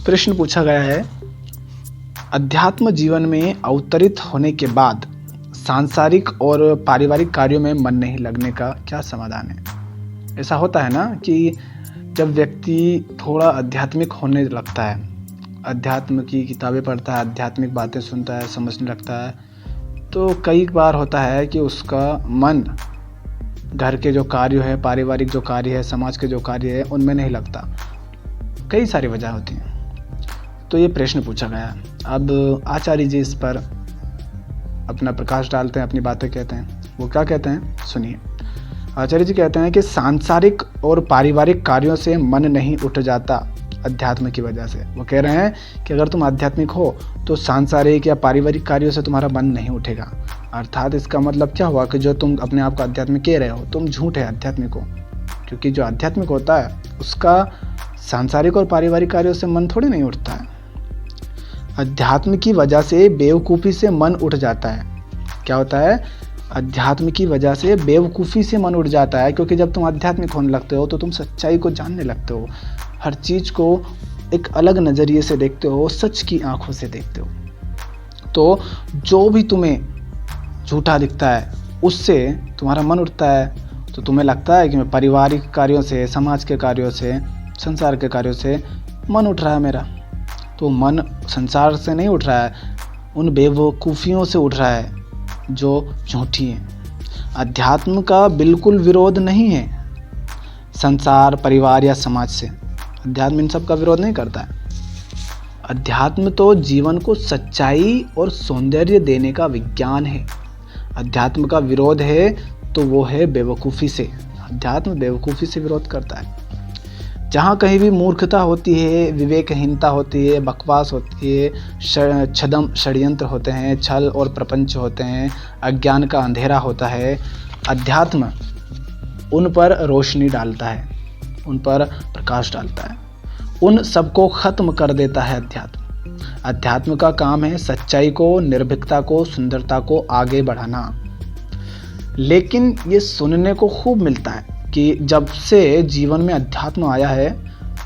प्रश्न पूछा गया है, अध्यात्म जीवन में अवतरित होने के बाद सांसारिक और पारिवारिक कार्यों में मन नहीं लगने का क्या समाधान है। ऐसा होता है ना कि जब व्यक्ति थोड़ा आध्यात्मिक होने लगता है, अध्यात्म की किताबें पढ़ता है, आध्यात्मिक बातें सुनता है, समझने लगता है, तो कई बार होता है कि उसका मन घर के जो कार्य है, पारिवारिक जो कार्य है, समाज के जो कार्य है, उनमें नहीं लगता। कई सारी वजह होती हैं। तो ये प्रश्न पूछा गया है। अब आचार्य जी इस पर अपना प्रकाश डालते हैं, अपनी बातें कहते हैं। वो क्या कहते हैं, सुनिए। आचार्य जी कहते हैं कि सांसारिक और पारिवारिक कार्यों से मन नहीं उठ जाता अध्यात्म की वजह से। वो कह रहे हैं कि अगर तुम आध्यात्मिक हो तो सांसारिक या पारिवारिक कार्यों से तुम्हारा मन नहीं उठेगा। अर्थात इसका मतलब क्या हुआ कि जो तुम अपने आप को आध्यात्मिक कह रहे हो, तुम झूठ है आध्यात्मिक हो। क्योंकि जो आध्यात्मिक होता है उसका सांसारिक और पारिवारिक कार्यों से मन थोड़ी नहीं उठता है। अध्यात्म की वजह से बेवकूफ़ी से मन उठ जाता है। क्या होता है, अध्यात्म की वजह से बेवकूफ़ी से मन उठ जाता है। क्योंकि जब तुम आध्यात्मिक होने लगते हो तो तुम सच्चाई को जानने लगते हो, हर चीज़ को एक अलग नज़रिए से देखते हो, सच की आंखों से देखते हो। तो जो भी तुम्हें झूठा दिखता है उससे तुम्हारा मन उठता है। तो तुम्हें लगता है कि मैं पारिवारिक कार्यों से, समाज के कार्यों से, संसार के कार्यों से मन उठ रहा है मेरा। तो मन संसार से नहीं उठ रहा है, उन बेवकूफ़ियों से उठ रहा है जो झूठी हैं। अध्यात्म का बिल्कुल विरोध नहीं है संसार, परिवार या समाज से। अध्यात्म इन सब का विरोध नहीं करता है। अध्यात्म तो जीवन को सच्चाई और सौंदर्य देने का विज्ञान है। अध्यात्म का विरोध है तो वो है बेवकूफ़ी से। अध्यात्म बेवकूफ़ी से विरोध करता है। जहाँ कहीं भी मूर्खता होती है, विवेकहीनता होती है, बकवास होती है, छदम षड्यंत्र होते हैं, छल और प्रपंच होते हैं, अज्ञान का अंधेरा होता है, अध्यात्म उन पर रोशनी डालता है, उन पर प्रकाश डालता है, उन सबको ख़त्म कर देता है। अध्यात्म का काम है सच्चाई को, निर्भीकता को, सुंदरता को आगे बढ़ाना। लेकिन ये सुनने को खूब मिलता है कि जब से जीवन में अध्यात्म आया है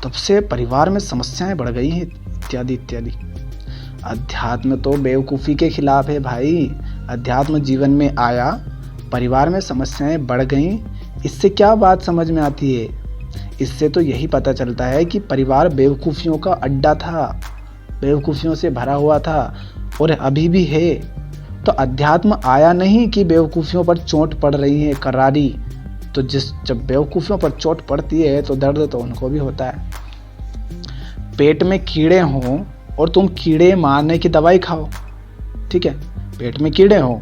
तब से परिवार में समस्याएं बढ़ गई हैं, इत्यादि इत्यादि। अध्यात्म तो बेवकूफ़ी के खिलाफ है भाई। अध्यात्म जीवन में आया, परिवार में समस्याएं बढ़ गईं, इससे क्या बात समझ में आती है? इससे तो यही पता चलता है कि परिवार बेवकूफ़ियों का अड्डा था, बेवकूफ़ियों से भरा हुआ था और अभी भी है। तो अध्यात्म आया नहीं कि बेवकूफ़ियों पर चोट पड़ रही है करारी। तो जब बेवकूफ़ियों पर चोट पड़ती है तो दर्द तो उनको भी होता है। पेट में कीड़े हों और तुम कीड़े मारने की दवाई खाओ, ठीक है, पेट में कीड़े हों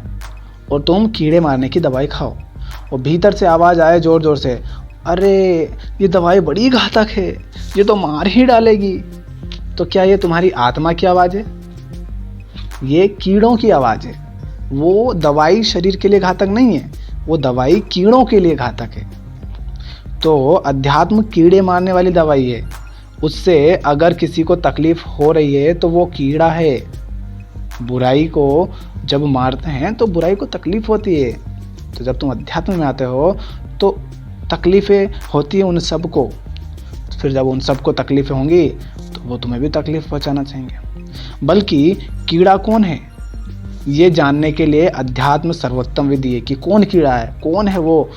और तुम कीड़े मारने की दवाई खाओ और भीतर से आवाज़ आए ज़ोर ज़ोर से, अरे ये दवाई बड़ी घातक है, ये तो मार ही डालेगी। तो क्या ये तुम्हारी आत्मा की आवाज़ है? ये कीड़ों की आवाज़ है। वो दवाई शरीर के लिए घातक नहीं है, वो दवाई कीड़ों के लिए घातक है। तो अध्यात्म कीड़े मारने वाली दवाई है। उससे अगर किसी को तकलीफ हो रही है तो वो कीड़ा है। बुराई को जब मारते हैं तो बुराई को तकलीफ होती है। तो जब तुम अध्यात्म में आते हो तो तकलीफ़ें होती है उन सब को। फिर जब उन सबको तकलीफ़ें होंगी तो वो तुम्हें भी तकलीफ़ पहुंचाना चाहेंगे। बल्कि कीड़ा कौन है ये जानने के लिए अध्यात्म सर्वोत्तम विधि है कि कौन कीड़ा है, कौन है वो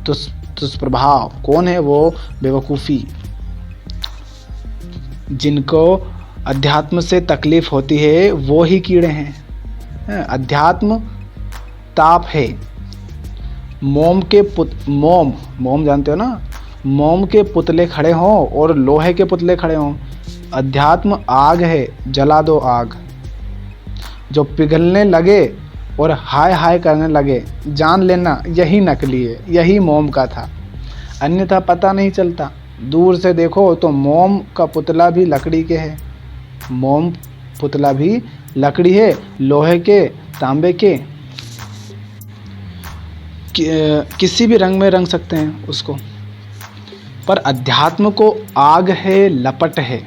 दुष्प्रभाव, कौन है वो बेवकूफ़ी। जिनको अध्यात्म से तकलीफ़ होती है वो ही कीड़े हैं। अध्यात्म ताप है। मोम जानते हो ना, मोम के पुतले खड़े हों और लोहे के पुतले खड़े हों। अध्यात्म आग है, जला दो आग। जो पिघलने लगे और हाय हाय करने लगे, जान लेना यही नकली है, यही मोम का था, अन्यथा पता नहीं चलता। दूर से देखो तो मोम का पुतला भी लकड़ी के है, मोम पुतला भी लकड़ी है, लोहे के, तांबे के, किसी भी रंग में रंग सकते हैं उसको। पर अध्यात्म को आग है, लपट है,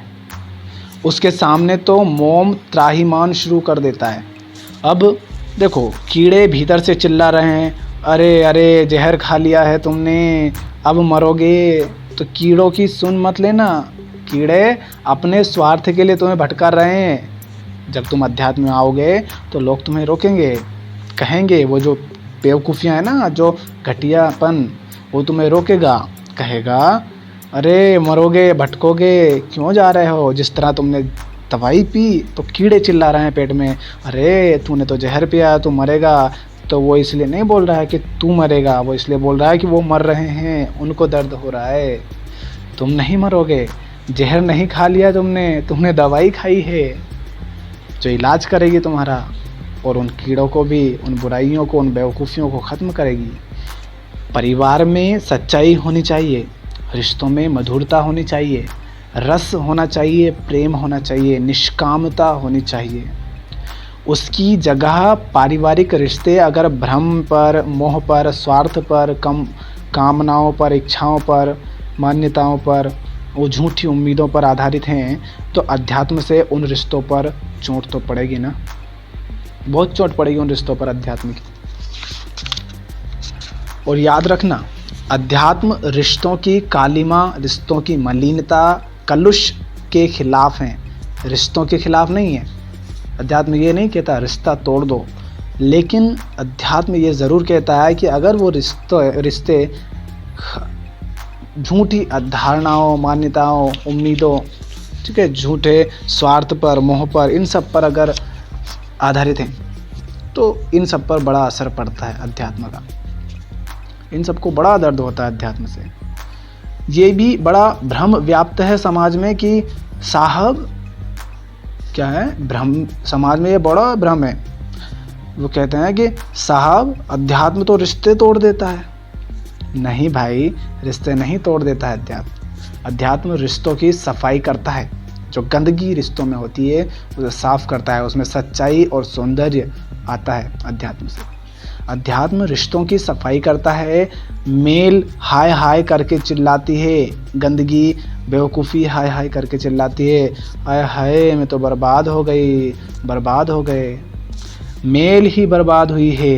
उसके सामने तो मोम त्राहिमाम शुरू कर देता है। अब देखो, कीड़े भीतर से चिल्ला रहे हैं, अरे अरे जहर खा लिया है तुमने, अब मरोगे। तो कीड़ों की सुन मत लेना, कीड़े अपने स्वार्थ के लिए तुम्हें भटका रहे हैं। जब तुम अध्यात्म में आओगे तो लोग तुम्हें रोकेंगे, कहेंगे, वो जो बेवकूफ़ियाँ हैं ना, जो घटियापन, वो तुम्हें रोकेगा, कहेगा अरे मरोगे, भटकोगे, क्यों जा रहे हो। जिस तरह तुमने दवाई पी तो कीड़े चिल्ला रहे हैं पेट में, अरे तूने तो जहर पिया, तू मरेगा। तो वो इसलिए नहीं बोल रहा है कि तू मरेगा, वो इसलिए बोल रहा है कि वो मर रहे हैं, उनको दर्द हो रहा है। तुम नहीं मरोगे, जहर नहीं खा लिया तुमने दवाई खाई है जो इलाज करेगी तुम्हारा, और उन कीड़ों को भी, उन बुराइयों को, उन बेवकूफ़ियों को ख़त्म करेगी। परिवार में सच्चाई होनी चाहिए, रिश्तों में मधुरता होनी चाहिए, रस होना चाहिए, प्रेम होना चाहिए, निष्कामता होनी चाहिए। उसकी जगह पारिवारिक रिश्ते अगर भ्रम पर, मोह पर, स्वार्थ पर, कामनाओं पर, इच्छाओं पर, मान्यताओं पर, वो झूठी उम्मीदों पर आधारित हैं, तो अध्यात्म से उन रिश्तों पर चोट तो पड़ेगी ना, बहुत चोट पड़ेगी उन रिश्तों पर अध्यात्म की। और याद रखना, अध्यात्म रिश्तों की कालिमा, रिश्तों की मलिनता, कलुष के खिलाफ हैं, रिश्तों के खिलाफ नहीं है। अध्यात्म ये नहीं कहता रिश्ता तोड़ दो, लेकिन अध्यात्म ये ज़रूर कहता है कि अगर वो रिश्ते झूठी अवधारणाओं, मान्यताओं, उम्मीदों, ठीक है, झूठे स्वार्थ पर, मोह पर, इन सब पर अगर आधारित हैं, तो इन सब पर बड़ा असर पड़ता है अध्यात्म का। इन सबको बड़ा दर्द होता है अध्यात्म से। ये भी बड़ा भ्रम व्याप्त है समाज में कि साहब क्या है, भ्रम, समाज में ये बड़ा भ्रम है। वो कहते हैं कि साहब अध्यात्म तो रिश्ते तोड़ देता है। नहीं भाई, रिश्ते नहीं तोड़ देता है अध्यात्म। अध्यात्म रिश्तों की सफाई करता है, जो गंदगी रिश्तों में होती है उसे साफ करता है, उसमें सच्चाई और सौंदर्य आता है अध्यात्म से। अध्यात्म रिश्तों की सफाई करता है। मेल हाय हाय करके चिल्लाती है, गंदगी, बेवकूफ़ी हाय हाय करके चिल्लाती है, हाय हाय मैं तो बर्बाद हो गई, बर्बाद हो गए। मेल ही बर्बाद हुई है,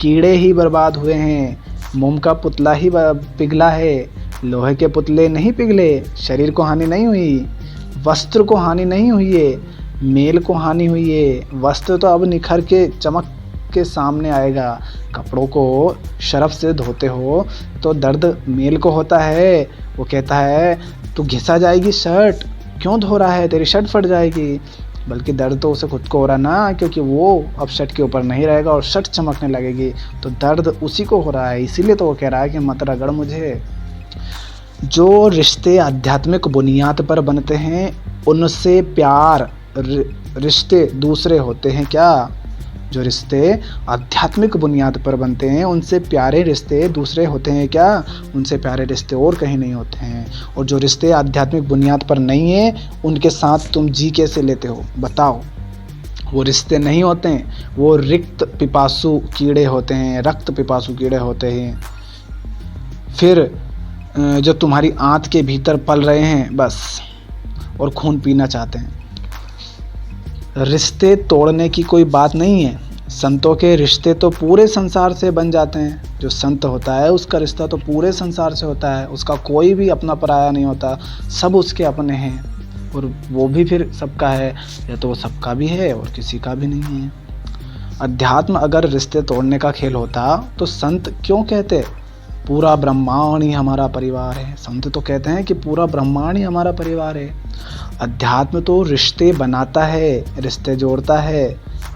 कीड़े ही बर्बाद हुए हैं, मोम का पुतला ही पिघला है, लोहे के पुतले नहीं पिघले, शरीर को हानि नहीं हुई, वस्त्र को हानि नहीं हुई है, मेल को हानि हुई है। वस्त्र तो अब निखर के चमक के सामने आएगा। कपड़ों को शर्फ से धोते हो तो दर्द मेल को होता है। वो कहता है तू घिसा जाएगी शर्ट, क्यों धो रहा है, तेरी शर्ट फट जाएगी। बल्कि दर्द तो उसे खुद को हो रहा ना, क्योंकि वो अब शर्ट के ऊपर नहीं रहेगा और शर्ट चमकने लगेगी, तो दर्द उसी को हो रहा है। इसीलिए तो वो कह रहा है कि मत रगड़ मुझे। जो रिश्ते आध्यात्मिक बुनियाद पर बनते हैं उनसे प्यार रिश्ते दूसरे होते हैं क्या? जो रिश्ते आध्यात्मिक बुनियाद पर बनते हैं उनसे प्यारे रिश्ते दूसरे होते हैं क्या? उनसे प्यारे रिश्ते और कहीं नहीं होते हैं। और जो रिश्ते आध्यात्मिक बुनियाद पर नहीं हैं उनके साथ तुम जी कैसे लेते हो बताओ? वो रिश्ते नहीं होते हैं, वो रिक्त पिपासु कीड़े होते हैं, रक्त पिपासु कीड़े होते हैं। फिर जो तुम्हारी आंत के भीतर पल रहे हैं बस, और खून पीना चाहते हैं। रिश्ते तोड़ने की कोई बात नहीं है। संतों के रिश्ते तो पूरे संसार से बन जाते हैं। जो संत होता है उसका रिश्ता तो पूरे संसार से होता है, उसका कोई भी अपना पराया नहीं होता, सब उसके अपने हैं। और वो भी फिर सबका है, या तो वो सबका भी है और किसी का भी नहीं है। अध्यात्म अगर रिश्ते तोड़ने का खेल होता तो संत क्यों कहते पूरा ब्रह्मांड ही हमारा परिवार है? संत तो कहते हैं कि पूरा ब्रह्मांड ही हमारा परिवार है। अध्यात्म तो रिश्ते बनाता है, रिश्ते जोड़ता है,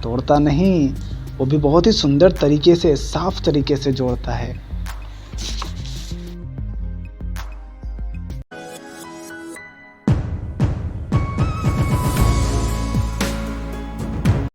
तोड़ता नहीं। वो भी बहुत ही सुंदर तरीके से, साफ तरीके से जोड़ता है।